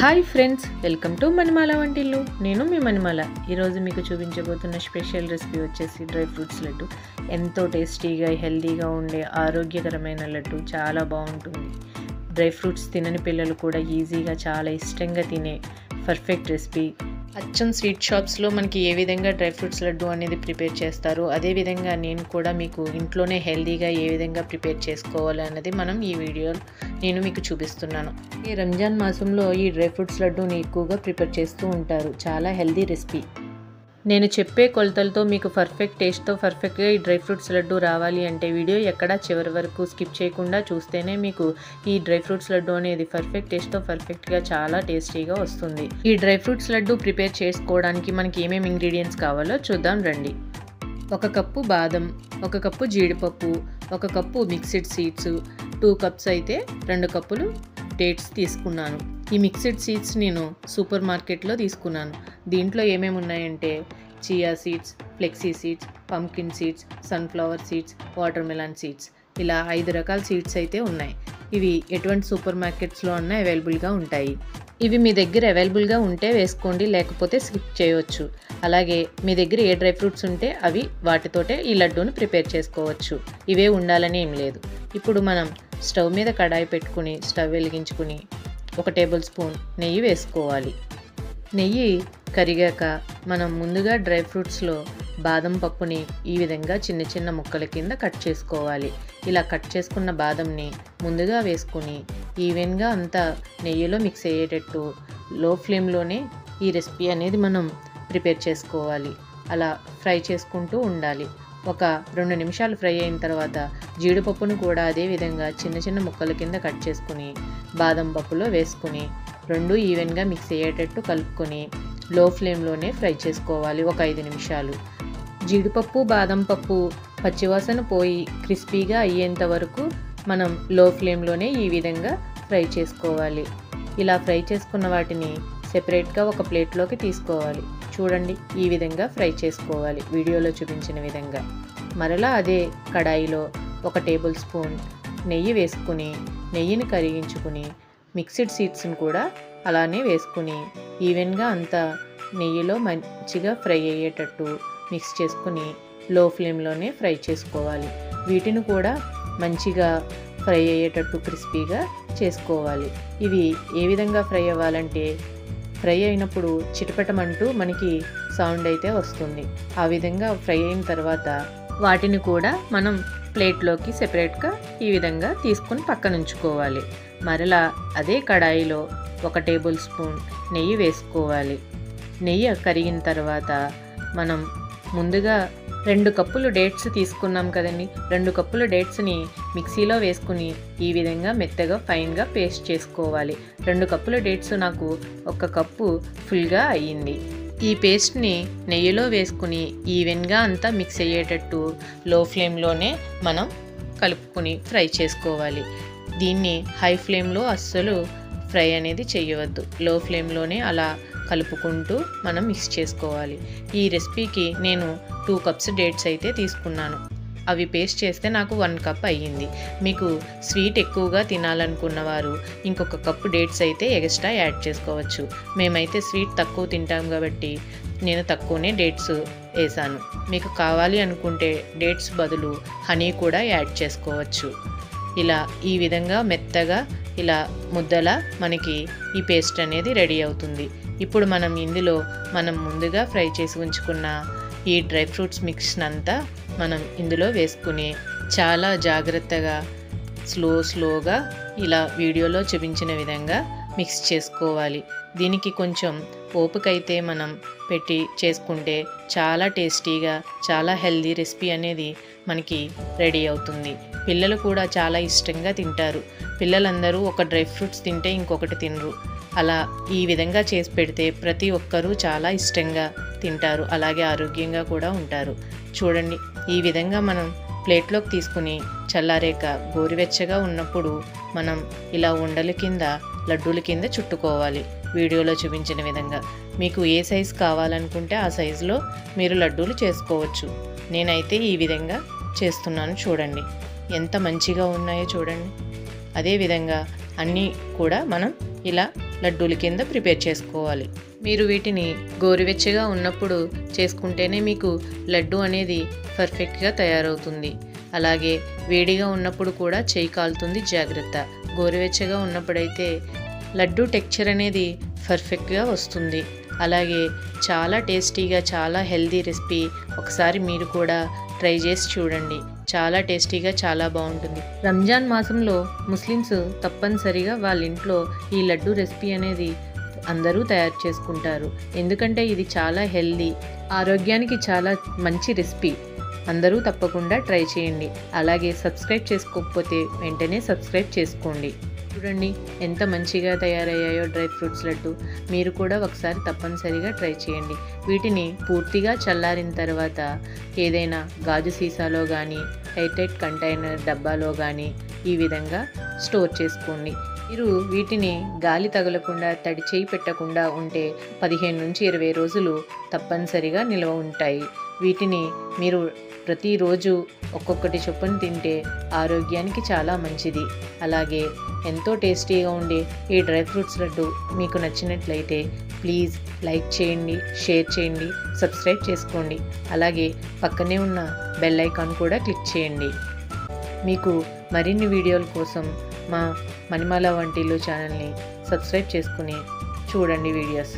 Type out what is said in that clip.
Hi friends, welcome to మణిమాల వంటిల్లు. నేను మీ మణిమాల. ఈరోజు మీకు చూపించబోతున్న స్పెషల్ రెసిపీ వచ్చేసి డ్రై ఫ్రూట్స్ లడ్డు. ఎంతో టేస్టీగా హెల్తీగా ఉండే ఆరోగ్యకరమైన లడ్డు, చాలా బాగుంటుంది. డ్రై ఫ్రూట్స్ తినని పిల్లలు కూడా ఈజీగా చాలా ఇష్టంగా తినే పర్ఫెక్ట్ రెసిపీ. అచ్చం స్వీట్ షాప్స్లో మనకి ఏ విధంగా డ్రై ఫ్రూట్స్ లడ్డు అనేది ప్రిపేర్ చేస్తారు, అదేవిధంగా నేను కూడా మీకు ఇంట్లోనే హెల్తీగా ఏ విధంగా ప్రిపేర్ చేసుకోవాలి అన్నది ఈ వీడియోలో నేను మీకు చూపిస్తున్నాను. ఈ రంజాన్ మాసంలో ఈ డ్రై ఫ్రూట్స్ లడ్డూని ఎక్కువగా ప్రిపేర్ చేస్తూ ఉంటారు. చాలా హెల్తీ రెసిపీ. నేను చెప్పే కొలతలతో మీకు పర్ఫెక్ట్ టేస్ట్తో పర్ఫెక్ట్గా ఈ డ్రై ఫ్రూట్స్ లడ్డు రావాలి అంటే వీడియో ఎక్కడా చివరి వరకు స్కిప్ చేయకుండా చూస్తేనే మీకు ఈ డ్రై ఫ్రూట్స్ లడ్డు అనేది పర్ఫెక్ట్ టేస్ట్తో పర్ఫెక్ట్గా చాలా టేస్టీగా వస్తుంది. ఈ డ్రై ఫ్రూట్స్ లడ్డు ప్రిపేర్ చేసుకోవడానికి మనకి ఏమేమి ఇంగ్రీడియంట్స్ కావాలో చూద్దాం రండి. 1 కప్పు బాదం, 1 కప్పు జీడిపప్పు, 1 కప్పు మిక్స్డ్ సీడ్స్, 2 కప్స్ అయితే 2 కప్పులు డేట్స్ తీసుకున్నాను. ఈ మిక్స్డ్ సీడ్స్ నేను సూపర్ మార్కెట్లో తీసుకున్నాను. దీంట్లో ఏమేమి ఉన్నాయంటే chia seeds, flexi seeds, pumpkin seeds, sunflower seeds, water melon seeds, ఇలా 5 రకాల సీడ్స్ అయితే ఉన్నాయి. ఇవి ఎటువంటి సూపర్ మార్కెట్స్లో అన్నా అవైలబుల్గా ఉంటాయి. ఇవి మీ దగ్గర అవైలబుల్గా ఉంటే వేసుకోండి, లేకపోతే స్కిప్ చేయవచ్చు. అలాగే మీ దగ్గర ఏ డ్రై ఫ్రూట్స్ ఉంటే అవి వాటితోటే ఈ లడ్డూని ప్రిపేర్ చేసుకోవచ్చు. ఇవే ఉండాలని ఏం లేదు. ఇప్పుడు మనం స్టవ్ మీద కడాయి పెట్టుకుని స్టవ్ వెలిగించుకుని 1 టేబుల్ స్పూన్ నెయ్యి వేసుకోవాలి. నెయ్యి కరిగాక మనం ముందుగా డ్రై ఫ్రూట్స్లో బాదం పప్పుని ఈ విధంగా చిన్న చిన్న ముక్కల కింద కట్ చేసుకోవాలి. ఇలా కట్ చేసుకున్న బాదంని ముందుగా వేసుకుని ఈవెన్గా అంతా నెయ్యిలో మిక్స్ అయ్యేటట్టు లో ఫ్లేమ్లోనే ఈ రెసిపీ అనేది మనం ప్రిపేర్ చేసుకోవాలి. అలా ఫ్రై చేసుకుంటూ ఉండాలి. 2 నిమిషాలు ఫ్రై అయిన తర్వాత జీడిపప్పును కూడా అదే విధంగా చిన్న చిన్న ముక్కల కింద కట్ చేసుకుని బాదం పప్పులో వేసుకుని 2 ఈవెన్గా మిక్స్ అయ్యేటట్టు కలుపుకొని లో ఫ్లేమ్లోనే ఫ్రై చేసుకోవాలి 5 నిమిషాలు. జీడిపప్పు, బాదం పప్పు పచ్చివాసన పోయి క్రిస్పీగా అయ్యేంత వరకు మనం లో ఫ్లేమ్లోనే ఈ విధంగా ఫ్రై చేసుకోవాలి. ఇలా ఫ్రై చేసుకున్న వాటిని సెపరేట్గా ఒక ప్లేట్లోకి తీసుకోవాలి. చూడండి, ఈ విధంగా ఫ్రై చేసుకోవాలి వీడియోలో చూపించిన విధంగా. మరలా అదే కడాయిలో 1 టేబుల్ స్పూన్ నెయ్యి వేసుకుని నెయ్యిని కరిగించుకుని మిక్స్డ్ సీడ్స్ని కూడా అలానే వేసుకుని ఈవెన్గా అంతా నెయ్యిలో మంచిగా ఫ్రై అయ్యేటట్టు మిక్స్ చేసుకుని లో ఫ్లేమ్లోనే ఫ్రై చేసుకోవాలి. వీటిని కూడా మంచిగా ఫ్రై అయ్యేటట్టు క్రిస్పీగా చేసుకోవాలి. ఇవి ఏ విధంగా ఫ్రై అవ్వాలంటే ఫ్రై అయినప్పుడు చిటపటమంటూ మనకి సౌండ్ అయితే వస్తుంది. ఆ విధంగా ఫ్రై అయిన తర్వాత వాటిని కూడా మనం ప్లేట్లోకి సెపరేట్గా ఈ విధంగా తీసుకుని పక్కన ఉంచుకోవాలి. మరలా అదే కడాయిలో 1 టేబుల్ స్పూన్ నెయ్యి వేసుకోవాలి. నెయ్యి కరిగిన తర్వాత మనం ముందుగా 2 కప్పులు డేట్స్ తీసుకున్నాం కదండి. 2 కప్పుల డేట్స్ని మిక్సీలో వేసుకుని ఈ విధంగా మెత్తగా ఫైన్గా పేస్ట్ చేసుకోవాలి. 2 కప్పుల డేట్స్ నాకు 1 కప్పు ఫుల్గా అయ్యింది. ఈ పేస్ట్ని నెయ్యిలో వేసుకుని ఈవెన్గా అంతా మిక్స్ అయ్యేటట్టు లో ఫ్లేమ్లోనే మనం కలుపుకొని ఫ్రై చేసుకోవాలి. దీన్ని హై ఫ్లేమ్లో అస్సలు ఫ్రై అనేది చేయవద్దు. లో ఫ్లేమ్లోనే అలా కలుపుకుంటూ మనం మిక్స్ చేసుకోవాలి. ఈ రెసిపీకి నేను 2 కప్స్ డేట్స్ అయితే తీసుకున్నాను. అవి పేస్ట్ చేస్తే నాకు 1 కప్ అయ్యింది. మీకు స్వీట్ ఎక్కువగా తినాలనుకున్న వారు ఇంకొక కప్పు డేట్స్ అయితే ఎక్స్ట్రా యాడ్ చేసుకోవచ్చు. మేమైతే స్వీట్ తక్కువ తింటాం కాబట్టి నేను తక్కువనే డేట్స్ వేసాను. మీకు కావాలి అనుకుంటే డేట్స్ బదులు హనీ కూడా యాడ్ చేసుకోవచ్చు. ఇలా ఈ విధంగా మెత్తగా ఇలా ముద్దలా మనకి ఈ పేస్ట్ అనేది రెడీ అవుతుంది. ఇప్పుడు మనం ఇందులో ముందుగా ఫ్రై చేసి ఉంచుకున్న ఈ డ్రై ఫ్రూట్స్ మిక్స్ని అంతా మనం ఇందులో వేసుకుని చాలా జాగ్రత్తగా స్లోగా ఇలా వీడియోలో చూపించిన విధంగా మిక్స్ చేసుకోవాలి. దీనికి కొంచెం ఓపికైతే మనం పెట్టి చేసుకుంటే చాలా టేస్టీగా చాలా హెల్దీ రెసిపీ అనేది మనకి రెడీ అవుతుంది. పిల్లలు కూడా చాలా ఇష్టంగా తింటారు. పిల్లలందరూ ఒక డ్రై ఫ్రూట్స్ తింటే ఇంకొకటి తినరు. అలా ఈ విధంగా చేసి పెడితే ప్రతి ఒక్కరూ చాలా ఇష్టంగా తింటారు. అలాగే ఆరోగ్యంగా కూడా ఉంటారు. చూడండి, ఈ విధంగా మనం ప్లేట్లోకి తీసుకుని చల్లారేక గోరువెచ్చగా ఉన్నప్పుడు మనం ఇలా ఉండల కింద లడ్డూల కింద చుట్టుకోవాలి. వీడియోలో చూపించిన విధంగా మీకు ఏ సైజు కావాలనుకుంటే ఆ సైజులో మీరు లడ్డూలు చేసుకోవచ్చు. నేనైతే ఈ విధంగా చేస్తున్నాను. చూడండి ఎంత మంచిగా ఉన్నాయో చూడండి. అదేవిధంగా అన్నీ కూడా మనం ఇలా లడ్డూల కింద ప్రిపేర్ చేసుకోవాలి. మీరు వీటిని గోరువెచ్చగా ఉన్నప్పుడు చేసుకుంటేనే మీకు లడ్డు అనేది పర్ఫెక్ట్గా తయారవుతుంది. అలాగే వేడిగా ఉన్నప్పుడు కూడా చేయి కాలుతుంది, జాగ్రత్త. గోరువెచ్చగా ఉన్నప్పుడైతే లడ్డు టెక్స్చర్ అనేది పర్ఫెక్ట్గా వస్తుంది. అలాగే చాలా టేస్టీగా, చాలా హెల్దీ రెసిపీ. ఒకసారి మీరు కూడా ట్రై చేసి చూడండి. చాలా టేస్టీగా, చాలా బాగుంటుంది. రంజాన్ మాసంలో ముస్లిమ్స్ తప్పనిసరిగా వాళ్ళ ఇంట్లో ఈ లడ్డు రెసిపీ అనేది అందరూ తయారు చేసుకుంటారు. ఎందుకంటే ఇది చాలా హెల్దీ, ఆరోగ్యానికి చాలా మంచి రెసిపీ. అందరూ తప్పకుండా ట్రై చేయండి. అలాగే సబ్స్క్రైబ్ చేసుకోకపోతే వెంటనే సబ్స్క్రైబ్ చేసుకోండి. చూడండి ఎంత మంచిగా తయారయ్యాయో డ్రై ఫ్రూట్స్ లడ్డు. మీరు కూడా ఒకసారి తప్పనిసరిగా ట్రై చేయండి. వీటిని పూర్తిగా చల్లారిన తర్వాత ఏదైనా గాజు సీసాలో కానీ, ఎయిర్టైట్ కంటైనర్ డబ్బాలో కానీ ఈ విధంగా స్టోర్ చేసుకోండి. మీరు వీటిని గాలి తగలకుండా, తడి చేయి పెట్టకుండా ఉంటే 15 నుంచి 20 రోజులు తప్పనిసరిగా నిల్వ ఉంటాయి. వీటిని మీరు ప్రతిరోజు ఒక్కొక్కటి చొప్పున తింటే ఆరోగ్యానికి చాలా మంచిది. అలాగే ఎంతో టేస్టీగా ఉండే ఈ డ్రై ఫ్రూట్స్ లడ్డు మీకు నచ్చినట్లయితే ప్లీజ్ లైక్ చేయండి, షేర్ చేయండి, సబ్స్క్రైబ్ చేసుకోండి. అలాగే పక్కనే ఉన్న బెల్ ఐకాన్ కూడా క్లిక్ చేయండి. మీకు మరిన్ని వీడియోల కోసం మా మణిమాల వంటిల్లు ఛానల్ని సబ్స్క్రైబ్ చేసుకుని చూడండి వీడియోస్.